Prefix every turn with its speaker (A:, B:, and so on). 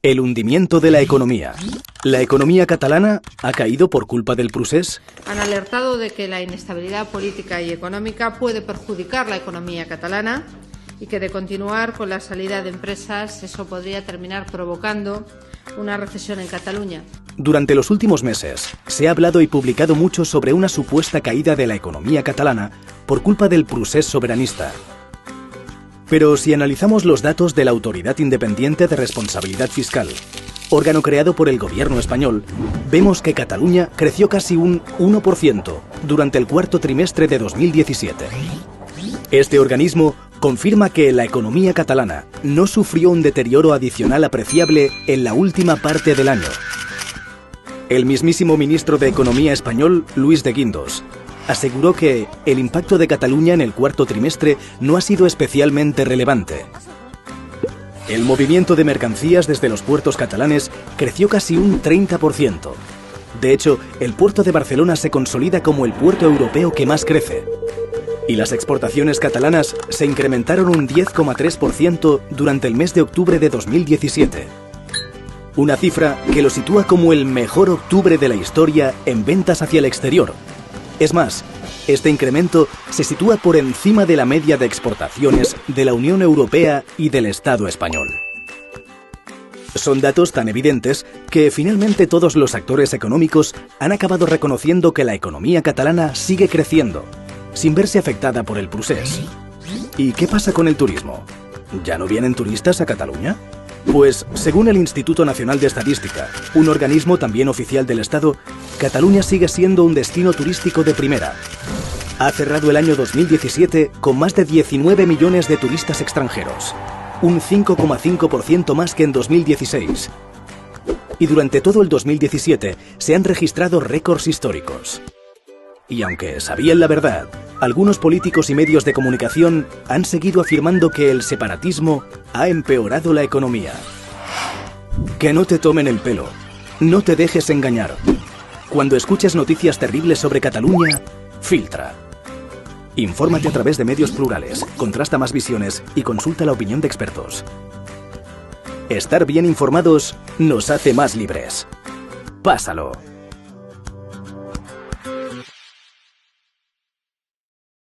A: El hundimiento de la economía. ¿La economía catalana ha caído por culpa del procés?
B: Han alertado de que la inestabilidad política y económica puede perjudicar la economía catalana y que de continuar con la salida de empresas eso podría terminar provocando una recesión en Cataluña.
A: Durante los últimos meses se ha hablado y publicado mucho sobre una supuesta caída de la economía catalana por culpa del procés soberanista. Pero si analizamos los datos de la Autoridad Independiente de Responsabilidad Fiscal, órgano creado por el gobierno español, vemos que Cataluña creció casi un 1% durante el cuarto trimestre de 2017. Este organismo confirma que la economía catalana no sufrió un deterioro adicional apreciable en la última parte del año. El mismísimo ministro de Economía español, Luis de Guindos, aseguró que el impacto de Cataluña en el cuarto trimestre no ha sido especialmente relevante. El movimiento de mercancías desde los puertos catalanes creció casi un 30%. De hecho, el puerto de Barcelona se consolida como el puerto europeo que más crece. Y las exportaciones catalanas se incrementaron un 10,3% durante el mes de octubre de 2017. Una cifra que lo sitúa como el mejor octubre de la historia en ventas hacia el exterior. Es más, este incremento se sitúa por encima de la media de exportaciones de la Unión Europea y del Estado español. Son datos tan evidentes que finalmente todos los actores económicos han acabado reconociendo que la economía catalana sigue creciendo, sin verse afectada por el procés. ¿Y qué pasa con el turismo? ¿Ya no vienen turistas a Cataluña? Pues, según el Instituto Nacional de Estadística, un organismo también oficial del Estado, Cataluña sigue siendo un destino turístico de primera. Ha cerrado el año 2017 con más de 19 millones de turistas extranjeros, un 5,5% más que en 2016. Y durante todo el 2017 se han registrado récords históricos. Y aunque sabían la verdad, algunos políticos y medios de comunicación han seguido afirmando que el separatismo ha empeorado la economía. Que no te tomen el pelo. No te dejes engañar. Cuando escuches noticias terribles sobre Cataluña, filtra. Infórmate a través de medios plurales, contrasta más visiones y consulta la opinión de expertos. Estar bien informados nos hace más libres. Pásalo.